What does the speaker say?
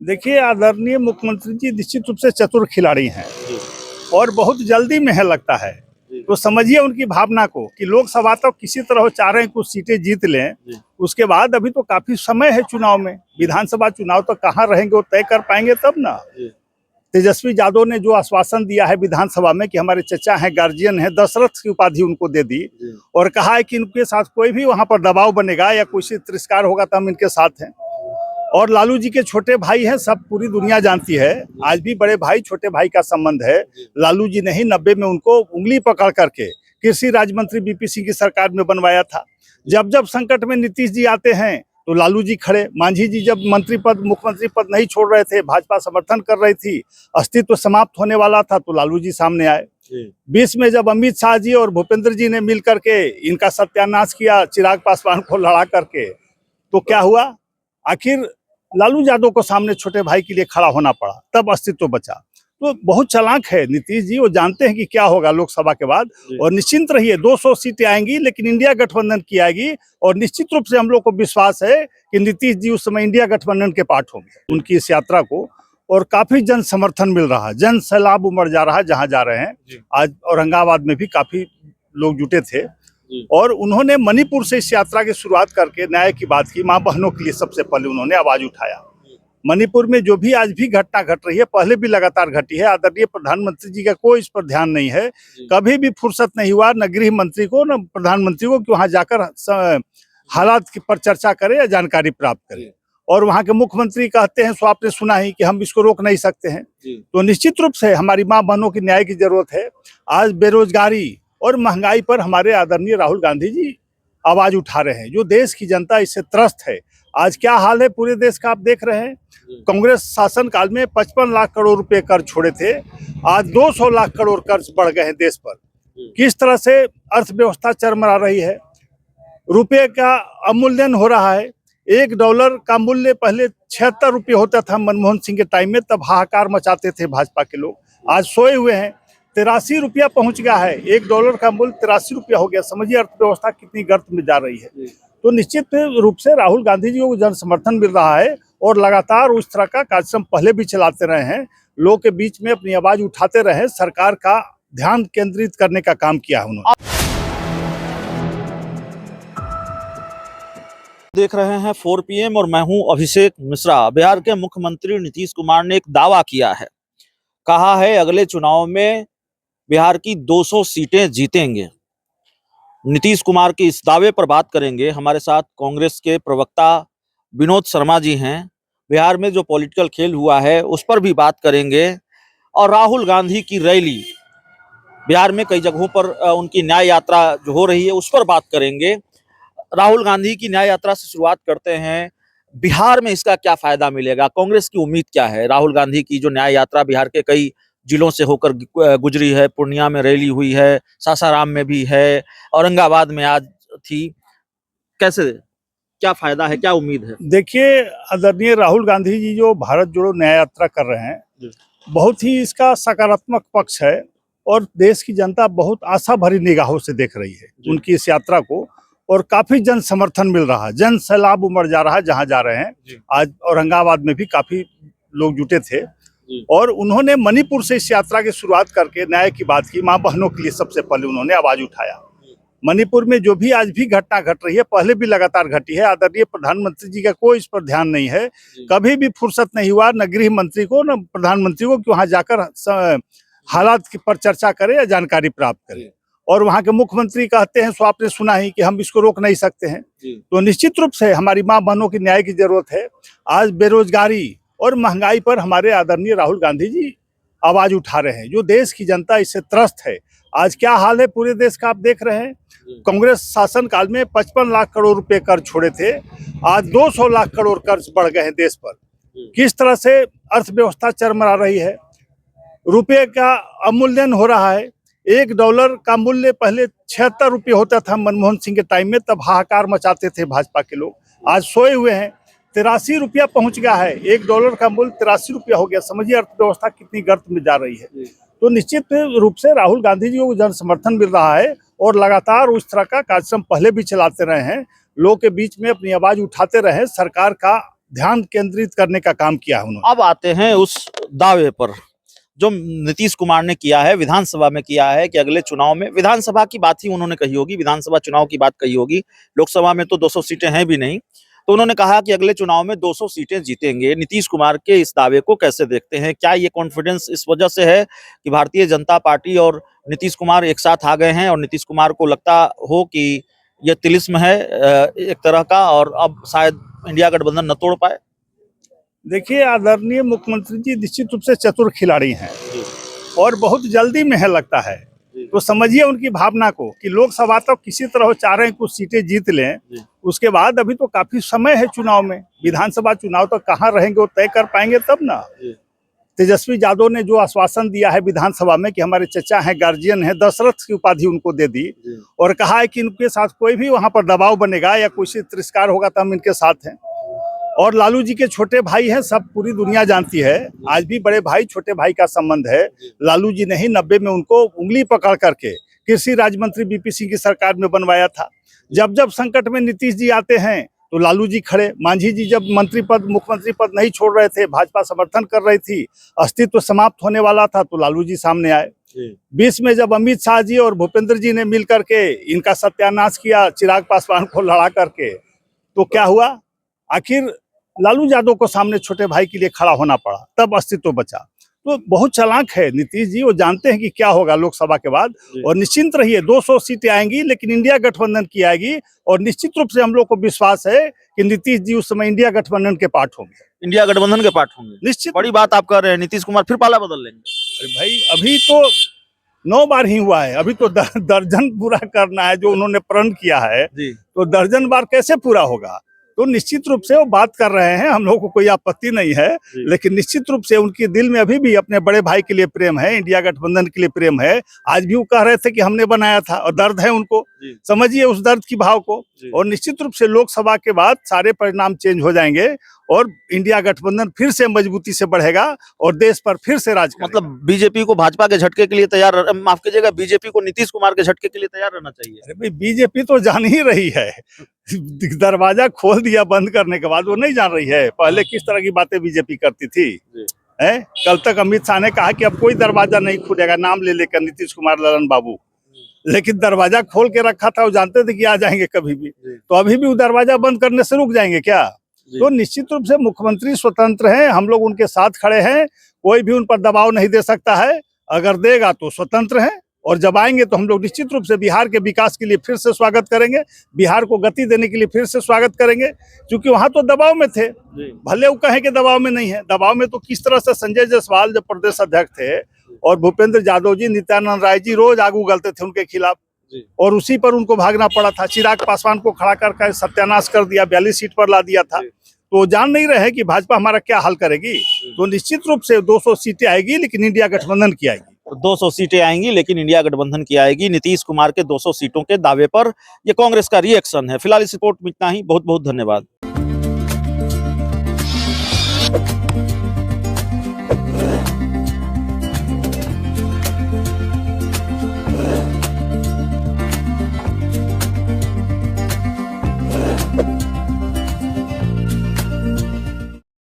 देखिए, आदरणीय मुख्यमंत्री जी निश्चित रूप से चतुर खिलाड़ी हैं और बहुत जल्दी में है लगता है। तो समझिए उनकी भावना को कि लोकसभा तो किसी तरह चाह रहे हैं कुछ सीटें जीत लें। उसके बाद अभी तो काफी समय है चुनाव में, विधानसभा चुनाव तो कहाँ रहेंगे वो तय कर पाएंगे तब ना। तेजस्वी यादव ने जो आश्वासन दिया है विधानसभा में कि हमारे चचा हैं, गार्जियन हैं, दशरथ की उपाधि उनको दे दी और कहा है कि इनके साथ कोई भी वहां पर दबाव बनेगा या कोई तिरस्कार होगा तो हम इनके साथ हैं। और लालू जी के छोटे भाई हैं, सब पूरी दुनिया जानती है। आज भी बड़े भाई छोटे भाई का संबंध है। लालू जी ने ही 90 में उनको उंगली पकड़ करके कृषि राज्य मंत्री बीपी सिंह की सरकार में बनवाया था। जब जब संकट में नीतीश जी आते हैं तो लालू जी खड़े। मांझी जी जब मुख्यमंत्री पद नहीं छोड़ रहे थे, भाजपा समर्थन कर रही थी, अस्तित्व समाप्त होने वाला था, तो लालू जी सामने आए। 20 में जब अमित शाह जी और भूपेंद्र जी ने मिल करके इनका सत्यानाश किया चिराग पासवान को लड़ा करके, तो क्या हुआ? आखिर लालू यादव को सामने छोटे भाई के लिए खड़ा होना पड़ा, तब अस्तित्व बचा। तो बहुत चालाक है नीतीश जी, वो जानते हैं कि क्या होगा लोकसभा के बाद। और निश्चिंत रहिए 200 सीटें आएंगी, लेकिन इंडिया गठबंधन की आएगी। और निश्चित रूप से हम लोग को विश्वास है कि नीतीश जी उस समय इंडिया गठबंधन के पार्ट होंगे उनकी इस यात्रा को। और काफी जन समर्थन मिल रहा है, जन सैलाब उमड़ जा रहा है जहां जा रहे हैं। आज औरंगाबाद में भी काफी लोग जुटे थे और उन्होंने मणिपुर से इस यात्रा की शुरुआत करके न्याय की बात की। मां बहनों के लिए सबसे पहले उन्होंने आवाज उठाया। मणिपुर में जो भी आज भी घटना घट रही है, पहले भी लगातार घटी है। आदरणीय प्रधानमंत्री जी का कोई इस पर ध्यान नहीं है। कभी भी फुर्सत नहीं हुआ न गृह मंत्री को न प्रधानमंत्री को कि वहां जाकर हालात पर चर्चा करे या जानकारी प्राप्त करे। और वहां के मुख्यमंत्री कहते हैं, सो आपने सुना ही कि हम इसको रोक नहीं सकते हैं। तो निश्चित रूप से हमारी माँ बहनों की न्याय की जरूरत है। आज बेरोजगारी और महंगाई पर हमारे आदरणीय राहुल गांधी जी आवाज उठा रहे हैं। जो देश की जनता इससे त्रस्त है। आज क्या हाल है पूरे देश का आप देख रहे हैं। कांग्रेस शासन काल में 55 लाख करोड़ रुपए कर्ज छोड़े थे, आज 200 लाख करोड़ कर्ज बढ़ गए हैं देश पर। किस तरह से अर्थव्यवस्था चरमरा रही है। रुपये का अवमूल्यन हो रहा है। $1 का मूल्य पहले 76 रुपये होता था मनमोहन सिंह के टाइम में, तब हाहाकार मचाते थे भाजपा के लोग। आज सोए हुए हैं। 83 रुपया पहुंच गया है। $1 का मूल्य 83 रुपया हो गया। समझिए अर्थव्यवस्था कितनी गर्त में जा रही है। तो निश्चित रूप से राहुल गांधी जी को जन समर्थन मिल रहा है और लगातार उस तरह का कार्यक्रम पहले भी चलाते रहे हैं। लोगों के बीच में अपनी आवाज उठाते रहे, सरकार का ध्यान केंद्रित करने का काम किया उन्होंने। देख रहे हैं 4 PM और मैं हूं अभिषेक मिश्रा। बिहार के मुख्यमंत्री नीतीश कुमार ने एक दावा किया है, कहा है अगले चुनाव में बिहार की 200 सीटें जीतेंगे। नीतीश कुमार के इस दावे पर बात करेंगे। हमारे साथ कांग्रेस के प्रवक्ता विनोद शर्मा जी हैं। बिहार में जो पॉलिटिकल खेल हुआ है उस पर भी बात करेंगे और राहुल गांधी की रैली, बिहार में कई जगहों पर उनकी न्याय यात्रा जो हो रही है उस पर बात करेंगे। राहुल गांधी की न्याय यात्रा से शुरुआत करते हैं। बिहार में इसका क्या फायदा मिलेगा, कांग्रेस की उम्मीद क्या है? राहुल गांधी की जो न्याय यात्रा बिहार के कई जिलों से होकर गुजरी है, पूर्णिया में रैली हुई है, सासाराम में भी है, औरंगाबाद में आज थी। कैसे, क्या फायदा है, क्या उम्मीद है? देखिए, आदरणीय राहुल गांधी जी जो भारत जोड़ो न्याय यात्रा कर रहे हैं, बहुत ही इसका सकारात्मक पक्ष है और देश की जनता बहुत आशा भरी निगाहों से देख रही है उनकी इस यात्रा को। और काफी जन समर्थन मिल रहा है, जन सैलाब उमड़ जा रहा है जहां जा रहे हैं। आज औरंगाबाद में भी काफी लोग जुटे थे और उन्होंने मणिपुर से इस यात्रा की शुरुआत करके न्याय की बात की। मां बहनों के लिए सबसे पहले उन्होंने आवाज उठाया। मणिपुर में जो भी आज भी घटना घट रही है, पहले भी लगातार घटी है। आदरणीय प्रधानमंत्री जी का कोई इस पर ध्यान नहीं है। कभी भी फुर्सत नहीं हुआ न गृह मंत्री को न प्रधानमंत्री को कि वहां जाकर हालात पर चर्चा करे या जानकारी प्राप्त करे। और वहां के मुख्यमंत्री कहते हैं, सो आपने सुना ही कि हम इसको रोक नहीं सकते हैं। तो निश्चित रूप से हमारी माँ बहनों की न्याय की जरूरत है। आज बेरोजगारी और महंगाई पर हमारे आदरणीय राहुल गांधी जी आवाज उठा रहे हैं। जो देश की जनता इससे त्रस्त है। आज क्या हाल है पूरे देश का आप देख रहे हैं। कांग्रेस शासन काल में 55 लाख करोड़ रुपए कर्ज छोड़े थे, आज 200 लाख करोड़ कर्ज बढ़ गए हैं देश पर। किस तरह से अर्थव्यवस्था चरमरा रही है। रुपये का अवमूल्यन हो रहा है। $1 का मूल्य पहले 76 रुपये होता था मनमोहन सिंह के टाइम में, तब हाहाकार मचाते थे भाजपा के लोग। आज सोए हुए हैं। 83 रुपया पहुंच गया है। $1 का मूल्य 83 रुपया हो गया। समझिए अर्थव्यवस्था कितनी गर्त में जा रही है। तो निश्चित रूप से राहुल गांधी जी को जन समर्थन मिल रहा है और लगातार उस तरह का कार्यक्रम पहले भी चलाते रहे हैं। लोगों के बीच में अपनी आवाज उठाते रहे, सरकार का ध्यान केंद्रित करने का काम किया है उन्होंने। अब आते हैं उस दावे पर जो नीतीश कुमार ने किया है, विधानसभा में किया है कि अगले चुनाव में, विधानसभा की बात ही उन्होंने कही होगी, विधानसभा चुनाव की बात कही होगी, लोकसभा में तो 200 सीटें हैं भी नहीं। तो उन्होंने कहा कि अगले चुनाव में 200 सीटें जीतेंगे। नीतीश कुमार के इस दावे को कैसे देखते हैं? क्या ये कॉन्फिडेंस इस वजह से है कि भारतीय जनता पार्टी और नीतीश कुमार एक साथ आ गए हैं और नीतीश कुमार को लगता हो कि ये तिलिस्म है एक तरह का, और अब शायद इंडिया गठबंधन न तोड़ पाए? देखिए, आदरणीय मुख्यमंत्री जी निश्चित रूप से चतुर खिलाड़ी हैं और बहुत जल्दी में है लगता है। तो समझिए उनकी भावना को कि लोकसभा तक किसी तरह वो चाह रहे हैं कुछ सीटें जीत लें। उसके बाद अभी तो काफी समय है चुनाव में, विधानसभा चुनाव तक कहाँ रहेंगे वो तय कर पाएंगे तब ना। तेजस्वी यादव ने जो आश्वासन दिया है विधानसभा में कि हमारे चचा हैं, गार्जियन हैं, दशरथ की उपाधि उनको दे दी और कहा है कि इनके साथ कोई भी वहां पर दबाव बनेगा या कोई तिरस्कार होगा तो हम इनके साथ हैं। और लालू जी के छोटे भाई हैं, सब पूरी दुनिया जानती है। आज भी बड़े भाई छोटे भाई का संबंध है। लालू जी ने ही 90 में उनको उंगली पकड़ करके कृषि राज्य मंत्री बीपी सिंह की सरकार में बनवाया था। जब जब संकट में नीतीश जी आते हैं तो लालू जी खड़े। मांझी जी जब मुख्यमंत्री पद नहीं छोड़ रहे थे, भाजपा समर्थन कर रही थी, अस्तित्व समाप्त होने वाला था, तो लालू जी सामने आए। 20 में जब अमित शाह जी और भूपेंद्र जी ने मिल करके इनका सत्यानाश किया, चिराग पासवान को लड़ा करके, तो क्या हुआ? आखिर लालू यादव को सामने छोटे भाई के लिए खड़ा होना पड़ा, तब अस्तित्व बचा। तो बहुत चालाक है नीतीश जी, वो जानते हैं कि क्या होगा लोकसभा के बाद। और निश्चिंत रहिए 200 सीटें आएंगी, लेकिन इंडिया गठबंधन की आएगी। और निश्चित रूप से हम लोग को विश्वास है कि नीतीश जी उस समय इंडिया गठबंधन के पार्ट होंगे। इंडिया गठबंधन के पार्ट होंगे, निश्चित। बड़ी बात आप कर रहे हैं। नीतीश कुमार फिर पाला बदल लेंगे? अरे भाई, अभी तो 9 बार ही हुआ है, अभी तो दर्जन पूरा करना है जो उन्होंने प्रण किया है। तो दर्जन बार कैसे पूरा होगा? तो निश्चित रूप से वो बात कर रहे हैं, हम लोगों को कोई आपत्ति नहीं है। लेकिन निश्चित रूप से उनके दिल में अभी भी अपने बड़े भाई के लिए प्रेम है, इंडिया गठबंधन के लिए प्रेम है। आज भी वो कह रहे थे कि हमने बनाया था, और दर्द है उनको। समझिए उस दर्द की भाव को। और निश्चित रूप से लोकसभा के बाद सारे परिणाम चेंज हो जाएंगे और इंडिया गठबंधन फिर से मजबूती से बढ़ेगा और देश पर फिर से राज करेगा। मतलब बीजेपी को भाजपा के झटके के लिए तैयार, माफ कीजिएगा, बीजेपी को नीतीश कुमार के झटके के लिए तैयार रहना चाहिए। अरे भाई, बीजेपी तो जान ही रही है। दरवाजा खोल दिया बंद करने के बाद, वो नहीं जान रही है पहले किस तरह की बातें बीजेपी करती थी। है, कल तक अमित शाह ने कहा कि अब कोई दरवाजा नहीं खुलेगा, नाम ले लेकर नीतीश कुमार ललन बाबू। लेकिन दरवाजा खोल के रखा था, वो जानते थे कि आ जाएंगे कभी भी। तो अभी भी वो दरवाजा बंद करने से रुक जाएंगे क्या? तो निश्चित रूप से मुख्यमंत्री स्वतंत्र हैं, हम लोग उनके साथ खड़े हैं, कोई भी उन पर दबाव नहीं दे सकता है। अगर देगा तो स्वतंत्र हैं, और जब आएंगे तो हम लोग निश्चित रूप से बिहार के विकास के लिए फिर से स्वागत करेंगे, बिहार को गति देने के लिए फिर से स्वागत करेंगे। क्योंकि वहां तो दबाव में थे, भले वो कहें कि दबाव में नहीं है। दबाव में तो किस तरह से संजय जायसवाल जब प्रदेश अध्यक्ष थे और भूपेंद्र यादव जी, नित्यानंद राय जी रोज आगू गलते थे उनके खिलाफ, और उसी पर उनको भागना पड़ा था। चिराग पासवान को खड़ा करके सत्यानाश कर दिया, 42 सीट पर ला दिया था। तो जान नहीं रहे कि भाजपा हमारा क्या हाल करेगी। तो निश्चित रूप से 200 सीटें आएगी, लेकिन इंडिया गठबंधन की आएगी। 200 सीटें आएंगी लेकिन इंडिया गठबंधन की आएगी। नीतीश कुमार के 200 सीटों के दावे पर ये कांग्रेस का रिएक्शन है। फिलहाल इस रिपोर्ट में इतना ही। बहुत बहुत धन्यवाद।